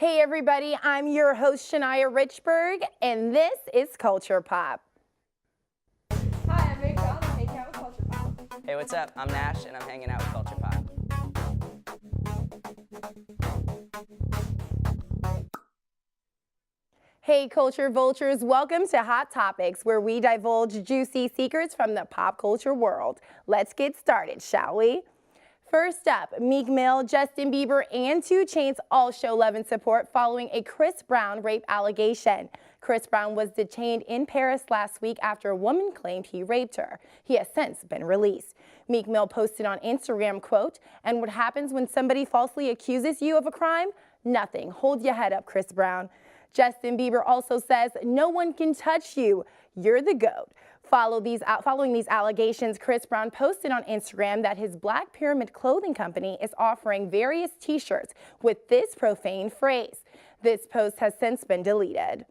Hey everybody, I'm your host Shania Richburg, and this is Culture Pop. Hi, I'm Rachel. I'm hanging out with Culture Pop. Hey, what's up? I'm Nash, and I'm hanging out with Culture Pop. Hey Culture Vultures, welcome to Hot Topics, where we divulge juicy secrets from the pop culture world. Let's get started, shall we? First up, Meek Mill, Justin Bieber, and 2 Chainz all show love and support following a Chris Brown rape allegation. Chris Brown was detained in Paris last week after a woman claimed he raped her. He has since been released. Meek Mill posted on Instagram, quote, "And what happens when somebody falsely accuses you of a crime? Nothing. Hold your head up, Chris Brown." Justin Bieber also says, "No one can touch you. You're the GOAT." Following these allegations, Chris Brown posted on Instagram that his Black Pyramid clothing company is offering various t-shirts with this profane phrase. This post has since been deleted.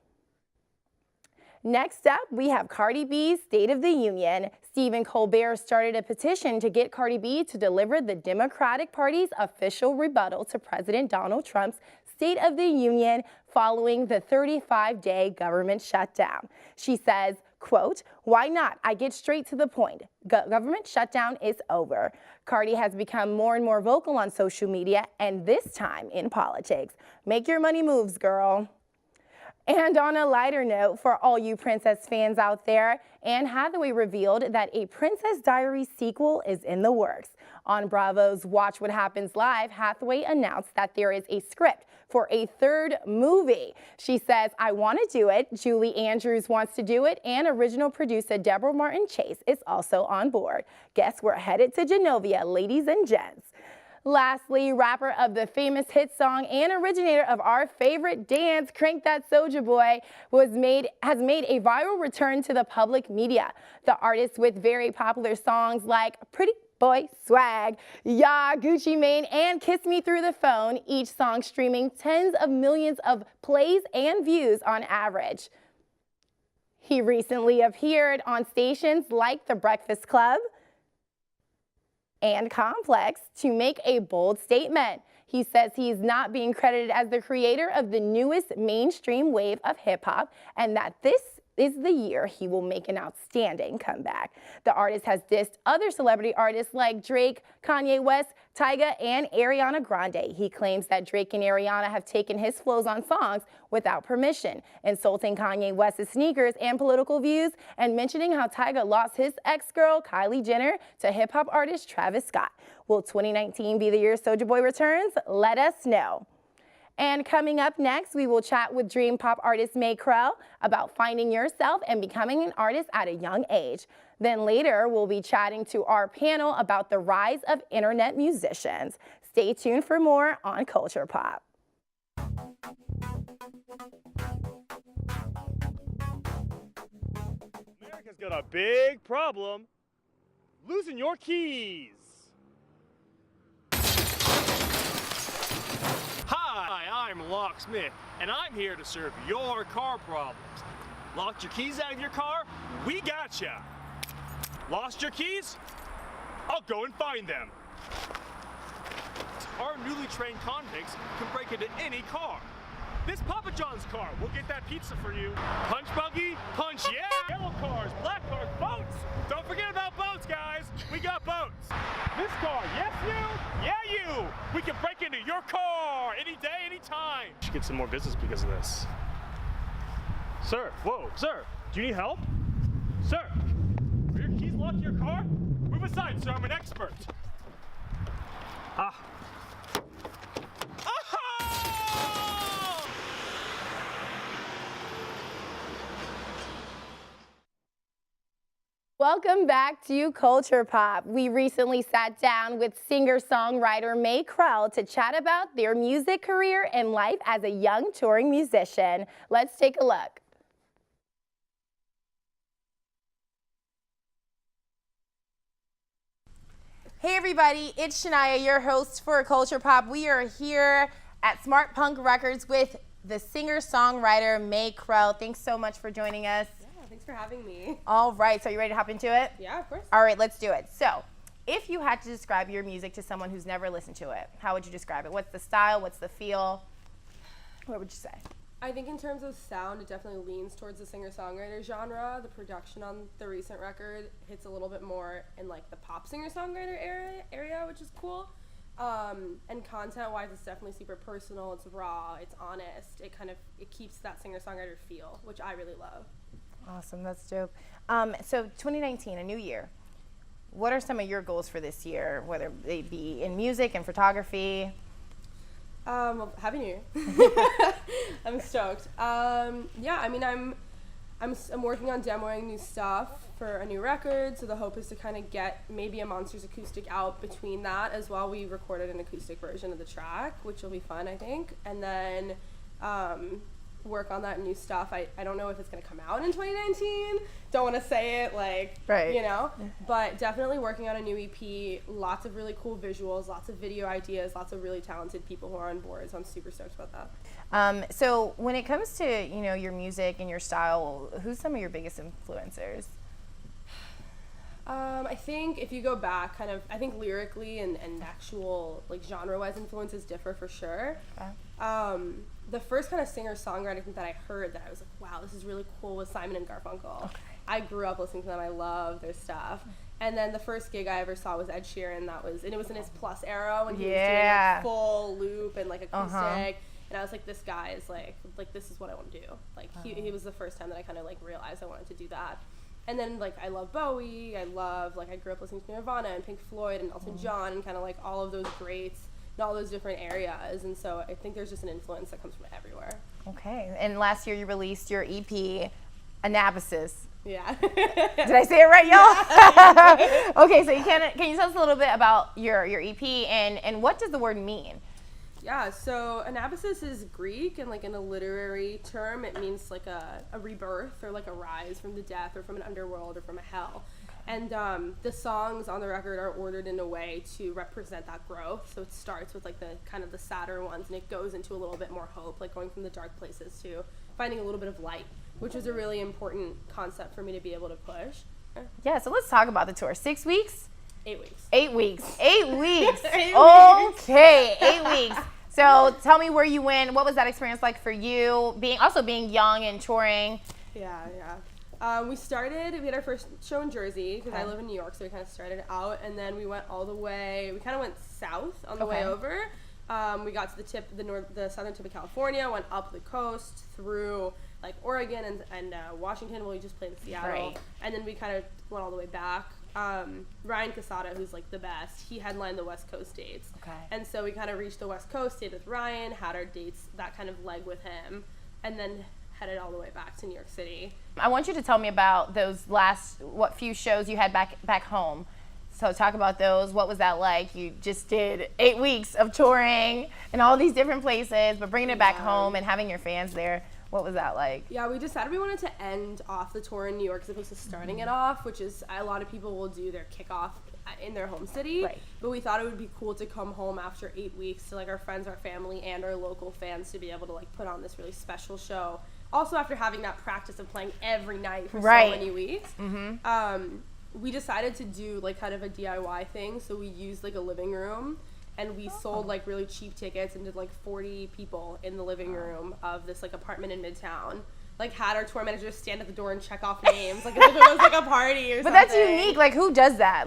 Next up, we have Cardi B's State of the Union. Stephen Colbert started a petition to get Cardi B to deliver the Democratic Party's official rebuttal to President Donald Trump's State of the Union following the 35-day government shutdown. She says, quote, "Why not? I get straight to the point. Government shutdown is over." Cardi has become more and more vocal on social media, and this time in politics. Make your money moves, girl. And on a lighter note, for all you Princess fans out there, Anne Hathaway revealed that a Princess Diaries sequel is in the works. On Bravo's Watch What Happens Live, Hathaway announced that there is a script for a 3rd movie. She says, "I want to do it. Julie Andrews wants to do it, and original producer Deborah Martin Chase is also on board. Guess we're headed to Genovia, ladies and gents." Lastly, rapper of the famous hit song and originator of our favorite dance, Crank That Soulja Boy, has made a viral return to the public media. The artist, with very popular songs like Pretty Boy Swag, Ya, Gucci Mane, and Kiss Me Through the Phone, each song streaming tens of millions of plays and views on average. He recently appeared on stations like The Breakfast Club and Complex to make a bold statement. He says he's not being credited as the creator of the newest mainstream wave of hip-hop, and that this is the year he will make an outstanding comeback. The artist has dissed other celebrity artists like Drake, Kanye West, Tyga, and Ariana Grande. He claims that Drake and Ariana have taken his flows on songs without permission, insulting Kanye West's sneakers and political views, and mentioning how Tyga lost his ex-girl, Kylie Jenner, to hip-hop artist Travis Scott. Will 2019 be the year Soulja Boy returns? Let us know. And coming up next, we will chat with dream pop artist Mae Krell about finding yourself and becoming an artist at a young age. Then later, we'll be chatting to our panel about the rise of internet musicians. Stay tuned for more on Culture Pop. America's got a big problem losing your keys. Hi, I'm Locksmith, and I'm here to serve your car problems. Locked your keys out of your car? We gotcha. Lost your keys? I'll go and find them. Our newly trained convicts can break into any car. This Papa John's car, we'll get that pizza for you. Punch buggy, punch yeah! Yellow cars, black cars, boats! Don't forget about boats, guys! We got boats! This car, yes you? Yeah you! We can break into your car any day, any time! You should get some more business because of this. Sir, whoa, sir, do you need help? Sir, are your keys locked in your car? Move aside, sir, I'm an expert. Ah. Welcome back to Culture Pop. We recently sat down with singer-songwriter Mae Krell to chat about their music career and life as a young touring musician. Let's take a look. Hey everybody, it's Shania, your host for Culture Pop. We are here at Smart Punk Records with the singer-songwriter Mae Krell. Thanks so much for joining us. Thanks for having me. All right, so you ready to hop into it? Yeah, of course. All right, let's do it. So, if you had to describe your music to someone who's never listened to it, how would you describe it? What's the style? What's the feel? What would you say? I think in terms of sound, it definitely leans towards the singer-songwriter genre. The production on the recent record hits a little bit more in like the pop singer-songwriter area, which is cool. And content-wise, it's definitely super personal. It's raw. It's honest. It keeps that singer-songwriter feel, which I really love. Awesome, that's dope. So 2019, a new year. What are some of your goals for this year, whether they be in music and photography? Well, Happy New Year. I'm stoked. Yeah, I mean, I'm working on demoing new stuff for a new record, so the hope is to kind of get maybe a Monsters acoustic out between that as well. We recorded an acoustic version of the track, which will be fun, I think, and then work on that new stuff. I don't know if it's going to come out in 2019. Don't want to say it Right. you know, but definitely working on a new EP, lots of really cool visuals, lots of video ideas, lots of really talented people who are on board, so I'm super stoked about that. So when it comes to, your music and your style, who's some of your biggest influencers? I think if you go back I think lyrically and actual genre-wise influences differ for sure. Okay. The first kind of singer-songwriter that I heard that I was like, wow, this is really cool, was Simon and Garfunkel. Okay. I grew up listening to them. I love their stuff. And then the first gig I ever saw was Ed Sheeran. It was in his Plus era when he was doing full loop and acoustic. And I was like, this guy is like this is what I want to do. He was the first time that I kind of realized I wanted to do that. And then I love Bowie. I love I grew up listening to Nirvana and Pink Floyd and Elton John and kind of all of those greats in all those different areas. And so I think there's just an influence that comes from everywhere. Okay. And last year you released your EP, Anabasis. Yeah. Did I say it right, y'all? Okay, so can you tell us a little bit about your EP and what does the word mean? Yeah, so Anabasis is Greek, and in a literary term, it means a rebirth or a rise from the death or from an underworld or from a hell. And the songs on the record are ordered in a way to represent that growth. So it starts with the kind of the sadder ones, and it goes into a little bit more hope, going from the dark places to finding a little bit of light, which was a really important concept for me to be able to push. Yeah, so let's talk about the tour. 6 weeks? 8 weeks. 8 weeks. 8 weeks. 8 Okay, 8 weeks. So tell me where you went. What was that experience like for you, being young and touring? Yeah. We had our first show in Jersey because I live in New York, so we kind of started out, and then we went all the way. We kind of went south on the way over. We got to the southern tip of California, went up the coast through Oregon and Washington. Well, we just played in Seattle, Right. And then we kind of went all the way back. Ryan Casada, who's the best, he headlined the West Coast dates. Okay. And so we kind of reached the West Coast, stayed with Ryan, had our dates, that kind of leg with him, and then headed all the way back to New York City. I want you to tell me about those last few shows you had back home. So talk about those. What was that like? You just did 8 weeks of touring in all these different places, but bringing it back home and having your fans there. What was that like? Yeah, we decided we wanted to end off the tour in New York as opposed to starting it off, which is a lot of people will do their kickoff in their home city. Right. But we thought it would be cool to come home after 8 weeks to our friends, our family, and our local fans to be able to put on this really special show. Also, after having that practice of playing every night for so many weeks, we decided to do kind of a DIY thing. So we used a living room. And we sold really cheap tickets and did 40 people in the living room of this apartment in Midtown. Had our tour manager stand at the door and check off names, as if it was a party or something. But that's unique. Who does that?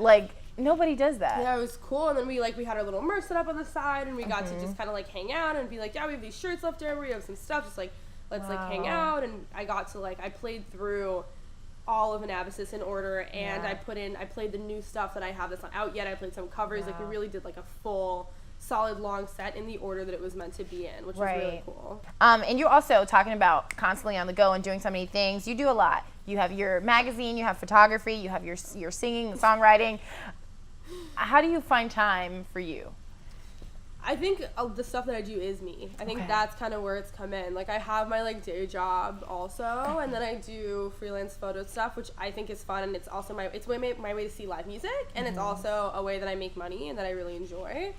Nobody does that. Yeah, it was cool. And then we had our little merch set up on the side, and we got to just kind of hang out and be yeah, we have these shirts left over. We have some stuff. Just let's hang out. And I got to I played through all of Anabasis in order, and I played the new stuff that I have that's not out yet. I played some covers. We really did a full solid long set in the order that it was meant to be in, which was really cool. And you're also talking about constantly on the go and doing so many things. You do a lot. You have your magazine, you have photography, you have your singing, songwriting. How do you find time for you? I think the stuff that I do is me. I think that's kind of where it's come in. I have my day job also, and then I do freelance photo stuff, which I think is fun, and it's also my way to see live music, and it's also a way that I make money and that I really enjoy.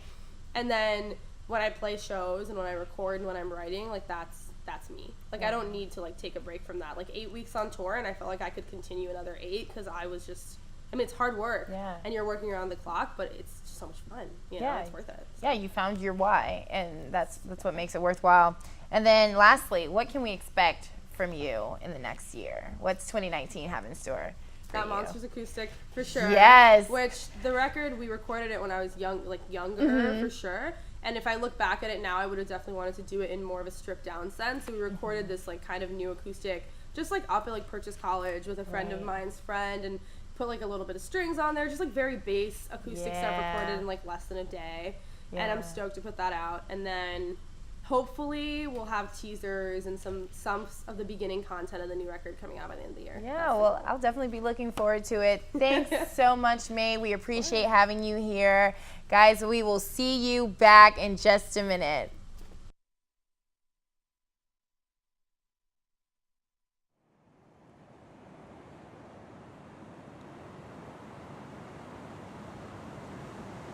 And then when I play shows and when I record and when I'm writing, that's me. I don't need to take a break from that. 8 weeks on tour, and I felt like I could continue another 8 because I was just. I mean, it's hard work, and you're working around the clock, but it's just so much fun. You know, it's worth it. So. Yeah, you found your why, and that's what makes it worthwhile. And then lastly, what can we expect from you in the next year? What's 2019 have in store for That you? Monsters acoustic for sure. Yes. Which the record, we recorded it when I was younger for sure. And if I look back at it now, I would have definitely wanted to do it in more of a stripped down sense. So we recorded this like kind of new acoustic, just like up at like Purchase College with a friend of mine's friend, and put like a little bit of strings on there, just like very bass acoustic stuff recorded in like less than a day. And I'm stoked to put that out. And then hopefully we'll have teasers and some of the beginning content of the new record coming out by the end of the year. Yeah, well, I'll definitely be looking forward to it. Thanks so much, May. We appreciate having you here. Guys, we will see you back in just a minute.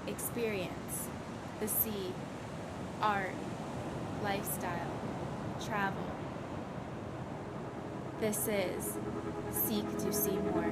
Experience, the sea, art, lifestyle, travel. This is Seek to See More.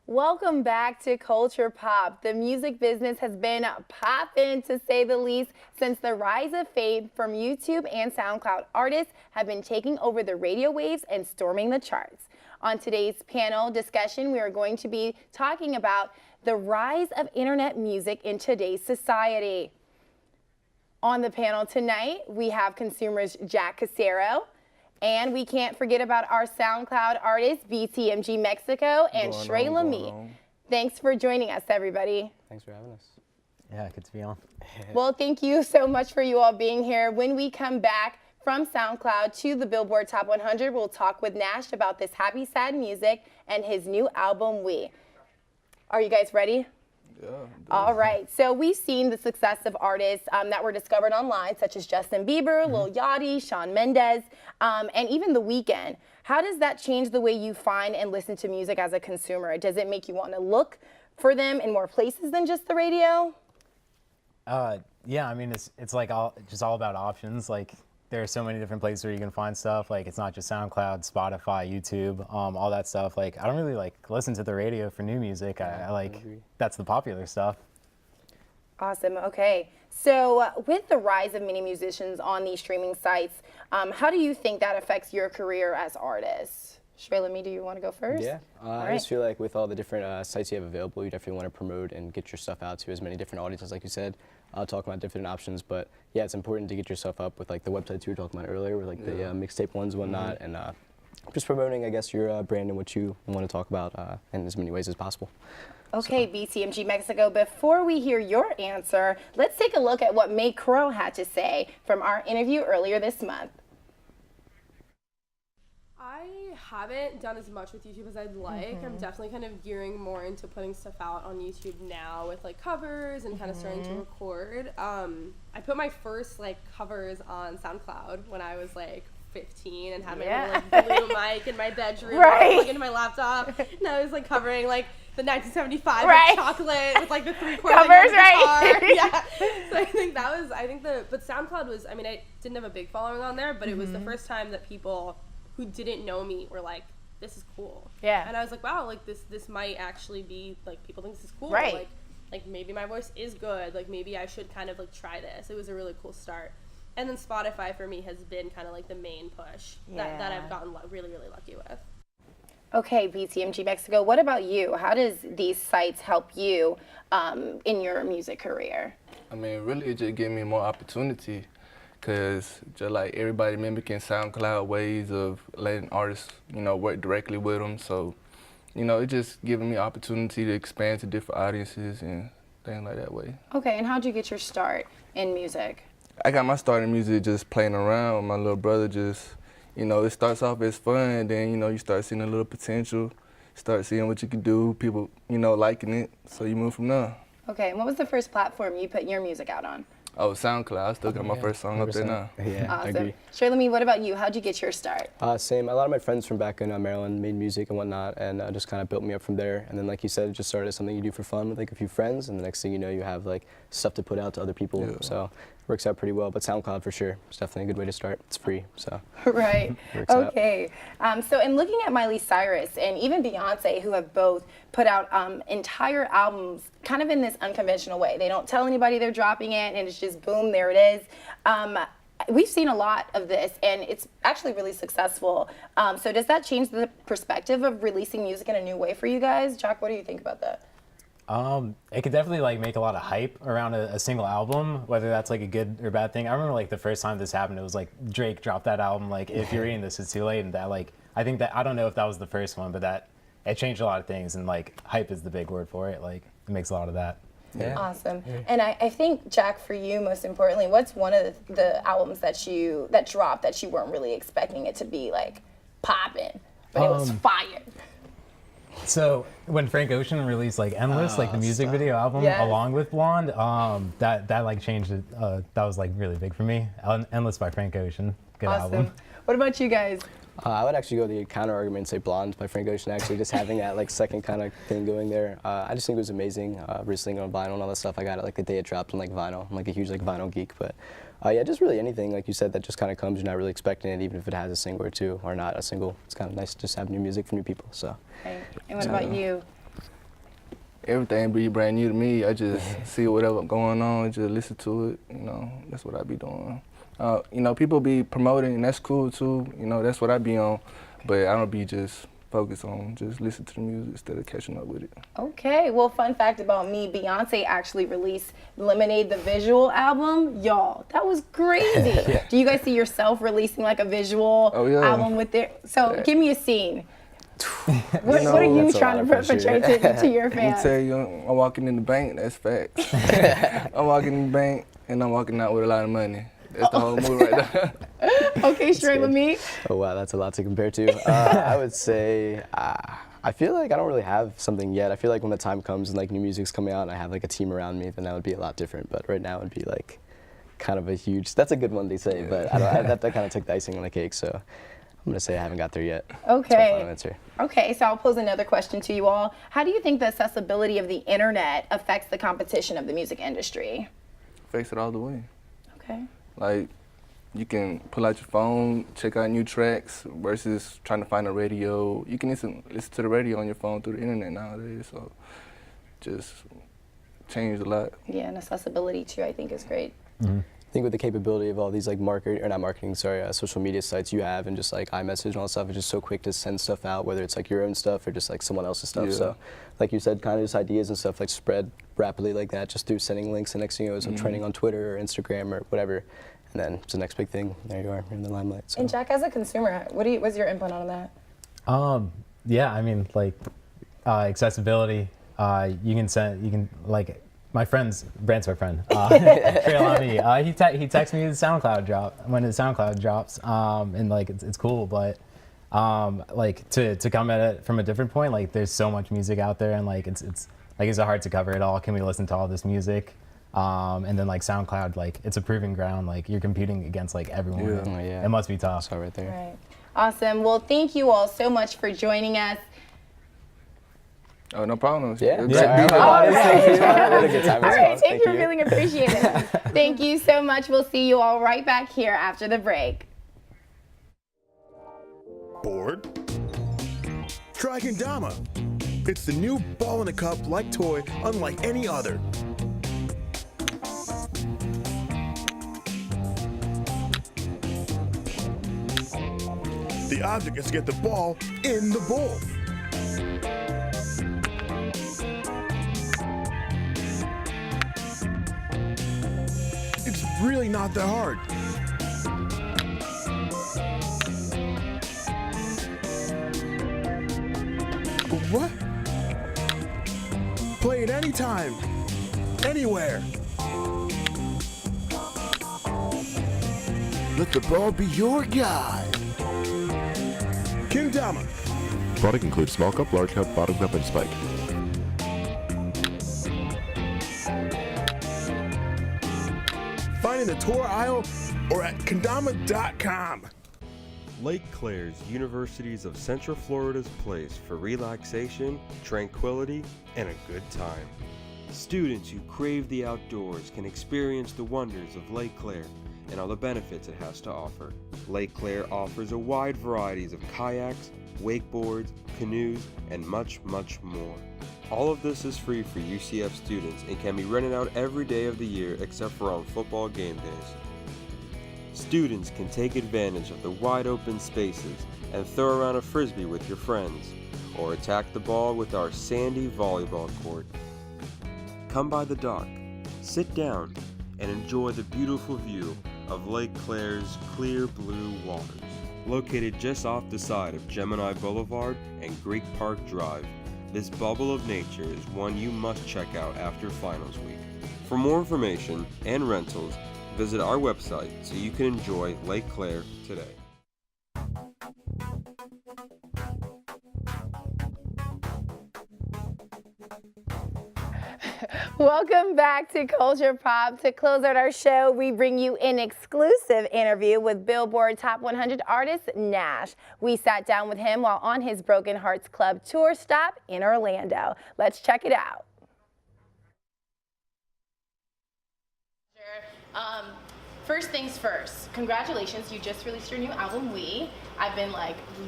Welcome back to Culture Pop. The music business has been popping, to say the least, since the rise of fame from YouTube and SoundCloud artists have been taking over the radio waves and storming the charts. On today's panel discussion, we are going to be talking about the rise of internet music in today's society. On the panel tonight, we have consumers Jack Casero, and we can't forget about our SoundCloud artists, BTMG Mexico and Shrey Lamy. Thanks for joining us, everybody. Thanks for having us. Yeah, good to be on. Well, thank you so much for you all being here. When we come back from SoundCloud to the Billboard Top 100, we'll talk with Nash about this happy, sad music and his new album, We. Are you guys ready? Yeah. All right, so we've seen the success of artists that were discovered online, such as Justin Bieber, Lil Yachty, Shawn Mendes, and even The Weeknd. How does that change the way you find and listen to music as a consumer? Does it make you want to look for them in more places than just the radio? Yeah, I mean, it's like just all about options. Like, there are so many different places where you can find stuff. Like, it's not just SoundCloud, Spotify, YouTube, all that stuff. Like, I don't really like listen to the radio for new music. I like, that's the popular stuff. Awesome. Okay. So with the rise of many musicians on these streaming sites, how do you think that affects your career as artists? Shrey Lamy, do you want to go first? Yeah, I just feel like with all the different sites you have available, you definitely want to promote and get your stuff out to as many different audiences, like you said. Talk about different options, but yeah, it's important to get yourself up with like the websites you were talking about earlier, with like the mixtape ones and whatnot, and just promoting, I guess, your brand and what you want to talk about in as many ways as possible. Okay, BTMG Mexico, before we hear your answer, let's take a look at what May Crow had to say from our interview earlier this month. I haven't done as much with YouTube as I'd like. I'm definitely kind of gearing more into putting stuff out on YouTube now with like covers and kind of starting to record. I put my first like covers on SoundCloud when I was like 15 and had my Yeah. little, like, blue mic in my bedroom, Right. like into my laptop. And I was like covering like the 1975 Right. like, chocolate with like the 3/4 Covers, right. guitar. Yeah. So I think but SoundCloud was, I mean, I didn't have a big following on there, but it was the first time that people who didn't know me were like, this is cool. Yeah. And I was like, wow, like this might actually be like, people think this is cool. Right. Like maybe my voice is good. Like maybe I should kind of like try this. It was a really cool start. And then Spotify for me has been kind of like the main push that Yeah. I've gotten really, really lucky with. Okay, BTMG Mexico, what about you? How does these sites help you in your music career? I mean, really, it just gave me more opportunity, cause just like everybody mimicking SoundCloud ways of letting artists, work directly with them. So, it just giving me opportunity to expand to different audiences and things like that way. Okay, and how'd you get your start in music? I got my start in music just playing around with my little brother. Just, it starts off as fun, then you start seeing a little potential, start seeing what you can do, people, liking it, so you move from there. Okay, and what was the first platform you put your music out on? Oh, SoundCloud. I still got my first song up there 100%. now. Yeah, I Awesome. agree. Shirley, what about you? How'd you get your start? Same. A lot of my friends from back in Maryland made music and whatnot, and just kind of built me up from there. And then, like you said, it just started as something you do for fun with like a few friends, and the next thing you know, you have like stuff to put out to other people. Yeah. So it works out pretty well. But SoundCloud for sure, it's definitely a good way to start. It's free, so. Right. Works out. Okay. So in looking at Miley Cyrus and even Beyonce, who have both put out entire albums kind of in this unconventional way. They don't tell anybody they're dropping it, and it's just boom, there it is. We've seen a lot of this, and it's actually really successful. So does that change the perspective of releasing music in a new way for you guys? Jack, what do you think about that? It could definitely like make a lot of hype around a single album, whether that's like a good or bad thing. I remember like the first time this happened, it was like Drake dropped that album, like If You're Reading This, It's Too Late, and that like, I think that, I don't know if that was the first one, but that it changed a lot of things, and like hype is the big word for it. Like it makes a lot of that. Yeah. Awesome. And I think, Jack, for you, most importantly, what's one of the albums that dropped that you weren't really expecting it to be like popping, but it was fire? So when Frank Ocean released like Endless, like the music video album Yes. along with Blonde, that like changed it. That was like really big for me. Endless by Frank Ocean, good Awesome. album. What about you guys? I would actually go the counter argument and say Blonde by Frank Ocean, actually, just having that like second kind of thing going there. I just think it was amazing. Recently on vinyl and all that stuff, I got it like the day it dropped on like vinyl. I'm like a huge like vinyl geek, but yeah, just really anything, like you said, that just kind of comes, you're not really expecting it, even if it has a single or two or not a single. It's kind of nice to just have new music from new people, so. Right. And what about you? Everything be brand new to me. I just see whatever going on, just listen to it. That's what I be doing. People be promoting, and that's cool too. That's what I be on. But I don't be just focused on just listen to the music instead of catching up with it. Okay, well, fun fact about me, Beyonce actually released Lemonade, the visual album. Y'all, that was crazy. Do you guys see yourself releasing like a visual album with their, so give me a scene. What are you That's a trying lot to of pressure. perpetrate to your Let me fans? tell you, I'm walking in the bank, that's facts. I'm walking in the bank, and I'm walking out with a lot of money. That's the whole move right there. Okay, straight with me. Oh wow, that's a lot to compare to. I would say, I feel like I don't really have something yet. I feel like when the time comes and like new music's coming out and I have like a team around me, then that would be a lot different. But right now it would be like kind of a huge, that's a good one to say, but that kind of took the icing on the cake, so I'm gonna say I haven't got there yet. That's my Okay. final answer. Okay, so I'll pose another question to you all. How do you think the accessibility of the internet affects the competition of the music industry? Face it all the way. Okay. Like, you can pull out your phone, check out new tracks versus trying to find a radio. You can listen to the radio on your phone through the internet nowadays, so just changed a lot. Yeah, and accessibility too, I think is great. I think with the capability of all these like social media sites you have, and just like iMessage and all that stuff, it's just so quick to send stuff out, whether it's like your own stuff or just like someone else's stuff. Yeah. So, like you said, kind of just ideas and stuff like spread rapidly like that, just through sending links. The next thing you know, it's trending on Twitter or Instagram or whatever, and then it's the next big thing. There you are, you're in the limelight. So. And Jack, as a consumer, what's your input on that? Yeah, I mean, like accessibility. You can like my friend's Brant's my friend. Trey Lamy, he texts me the SoundCloud drop when his SoundCloud drops, and like it's cool, but like to come at it from a different point, like there's so much music out there, and like it's hard to cover it all. Can we listen to all this music? And then like SoundCloud, like it's a proving ground. Like you're competing against like everyone. Yeah. Oh, yeah. It must be tough. So right there. Right. Awesome. Well, thank you all so much for joining us. Oh, no problem. Yeah. Great Yeah. being here. All right. Had a good time All as right, well. take your you. feeling appreciated. Thank you so much. We'll see you all right back here after the break. Bored? Try Kendama. It's the new ball in a cup like toy unlike any other. The object is to get the ball in the bowl. It's really not that hard. What? Play it anytime, anywhere. Let the ball be your guide. Kendama. Product includes small cup, large cup, bottom cup, and spike. Find in the tour aisle or at kendama.com. Lake Claire's Universities of Central Florida's place for relaxation, tranquility, and a good time. Students who crave the outdoors can experience the wonders of Lake Claire and all the benefits it has to offer. Lake Claire offers a wide variety of kayaks, wakeboards, canoes, and much, much more. All of this is free for UCF students and can be rented out every day of the year except for on football game days. Students can take advantage of the wide open spaces and throw around a frisbee with your friends, or attack the ball with our sandy volleyball court. Come by the dock, sit down, and enjoy the beautiful view of Lake Claire's clear blue waters. Located just off the side of Gemini Boulevard and Greek Park Drive, this bubble of nature is one you must check out after finals week. For more information and rentals, visit our website so you can enjoy Lake Claire today. Welcome back to Culture Pop. To close out our show, we bring you an exclusive interview with Billboard Top 100 artist Nash. We sat down with him while on his Broken Hearts Club tour stop in Orlando. Let's check it out. First things first, congratulations, you just released your new album, We. I've been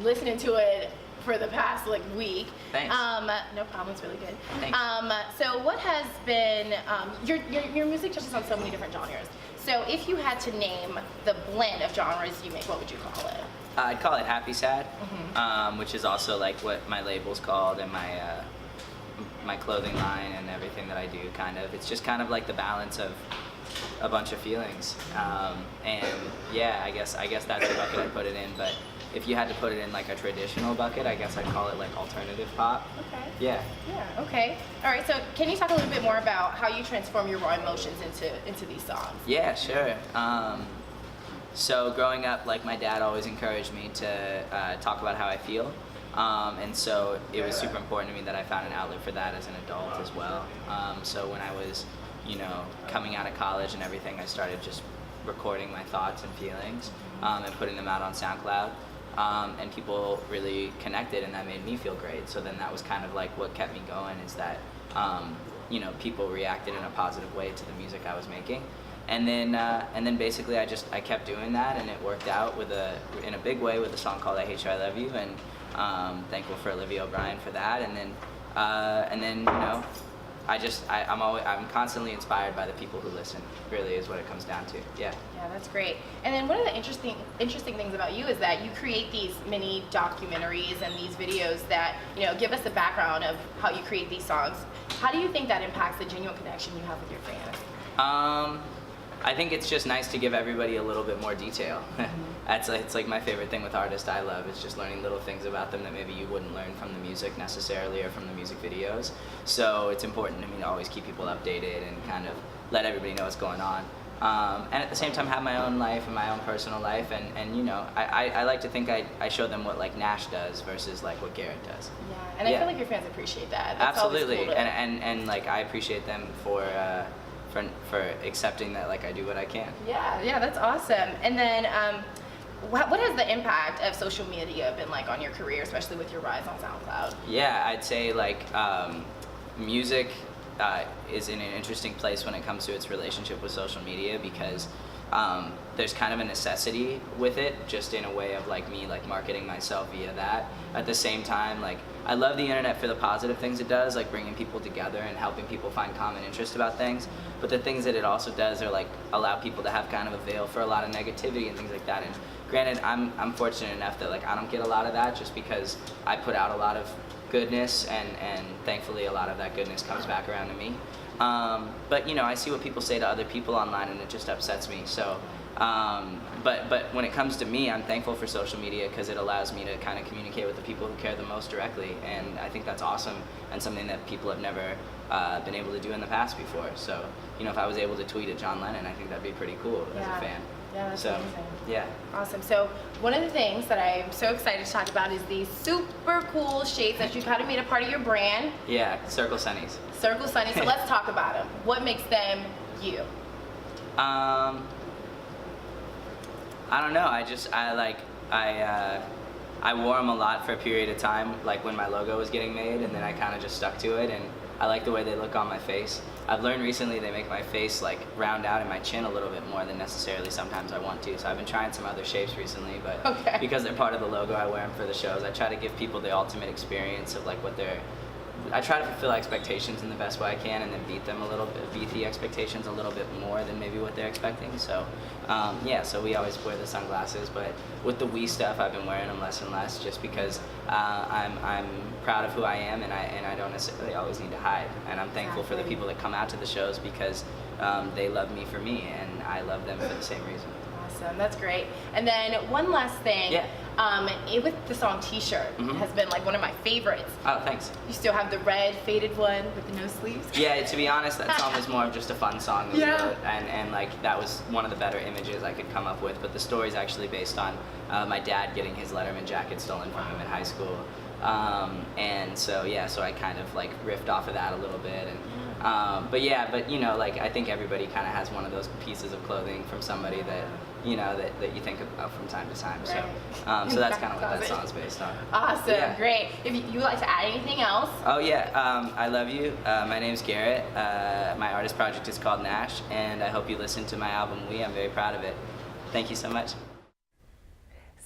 listening to it for the past week. Thanks. No problem, it's really good. Thanks. So what has been, your music touches on so many different genres. So if you had to name the blend of genres you make, what would you call it? I'd call it Happy Sad, which is also what my label's called and my clothing line and everything that I do. It's just kind of like the balance of a bunch of feelings, and yeah, I guess that's the bucket I put it in. But if you had to put it in a traditional bucket, I guess I'd call it alternative pop. Okay. Yeah. Yeah. Okay. All right. So can you talk a little bit more about how you transform your raw emotions into these songs? Yeah, sure. So growing up, my dad always encouraged me to talk about how I feel. And so it was super important to me that I found an outlet for that as an adult as well. So when I was, coming out of college and everything, I started just recording my thoughts and feelings and putting them out on SoundCloud. And people really connected, and that made me feel great. So then that was kind of what kept me going, is that, people reacted in a positive way to the music I was making. And then basically I kept doing that, and it worked out in a big way with a song called I Hate You, I Love You, and thankful for Olivia O'Brien for that. And then I'm constantly inspired by the people who listen, really is what it comes down to. Yeah. Yeah, that's great. And then one of the interesting things about you is that you create these mini documentaries and these videos that, give us a background of how you create these songs. How do you think that impacts the genuine connection you have with your fans? I think it's just nice to give everybody a little bit more detail. It's my favorite thing with artists I love. It's just learning little things about them that maybe you wouldn't learn from the music necessarily or from the music videos. So it's important to me to always keep people updated and kind of let everybody know what's going on. And at the same time have my own life and my own personal life, and I like to think I show them what Nash does versus what Garrett does. Yeah, and I feel like your fans appreciate that. That's absolutely, always cool and I appreciate them for for accepting that like I do what I can. Yeah, that's awesome. And then, what has the impact of social media been like on your career, especially with your rise on SoundCloud? Yeah, I'd say like music is in an interesting place when it comes to its relationship with social media because there's kind of a necessity with it, just in a way of like me like marketing myself via that. At the same time, like I love the internet for the positive things it does, like bringing people together and helping people find common interest about things. But the things that it also does are like allow people to have kind of a veil for a lot of negativity and things like that. And granted, I'm fortunate enough that like I don't get a lot of that just because I put out a lot of goodness and thankfully a lot of that goodness comes back around to me. But you know, I see what people say to other people online and it just upsets me. So, but when it comes to me, I'm thankful for social media because it allows me to kind of communicate with the people who care the most directly. And I think that's awesome and something that people have never been able to do in the past before. So, you know, if I was able to tweet at John Lennon, I think that'd be pretty cool as a fan. Yeah, that's so, amazing. Yeah. Awesome. So one of the things that I'm so excited to talk about is these super cool shades that you kind of made a part of your brand. Yeah, Circle Sunnies. Circle Sunny. So let's talk about them. What makes them you? I don't know. I wore them a lot for a period of time, like when my logo was getting made, and then I kind of just stuck to it, and I like the way they look on my face. I've learned recently they make my face like round out and my chin a little bit more than necessarily sometimes I want to. So I've been trying some other shapes recently, but because they're part of the logo, I wear them for the shows. I try to give people the ultimate experience of like what they're. I try to fulfill expectations in the best way I can, and then beat them a little bit, beat the expectations a little bit more than maybe what they're expecting. So, yeah. So we always wear the sunglasses, but with the We stuff, I've been wearing them less and less, just because I'm proud of who I am, and I don't necessarily always need to hide. And I'm thankful for the people that come out to the shows because they love me for me, and I love them for the same reason. Awesome, that's great. And then one last thing. Yeah. With the song T-shirt has been like one of my favorites. Oh, thanks. You still have the red faded one with the no sleeves? Yeah, to be honest, that song was more of just a fun song that we wrote, and like that was one of the better images I could come up with. But the story's actually based on my dad getting his Letterman jacket stolen from him in high school. And so yeah, so I kind of like riffed off of that a little bit, and but you know, like I think everybody kind of has one of those pieces of clothing from somebody that you know that you think of from time to time. So so that's kind of what that song's based on. Awesome, Yeah. great. If you would like to add anything else? Oh yeah, I love you. My name's Garrett. My artist project is called Nash, and I hope you listen to my album We. I'm very proud of it. Thank you so much.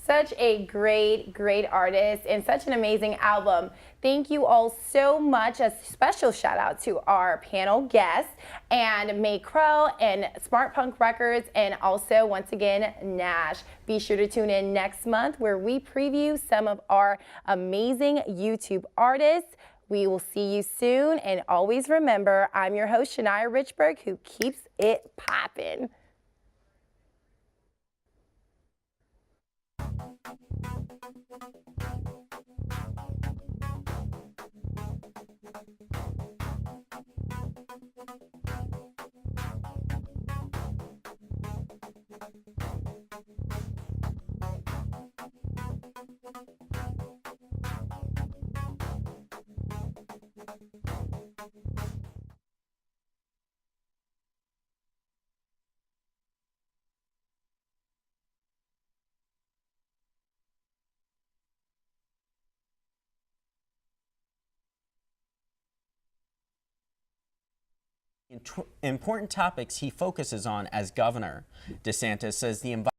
Such a great artist and such an amazing album. Thank you all so much. A special shout out to our panel guests and May Crow and Smart Punk Records, and also once again Nash. Be sure to tune in next month where we preview some of our amazing YouTube artists. We will see you soon, and always remember, I'm your host Shania Richburg, who keeps it poppin'. Important topics he focuses on as governor. DeSantis says the environment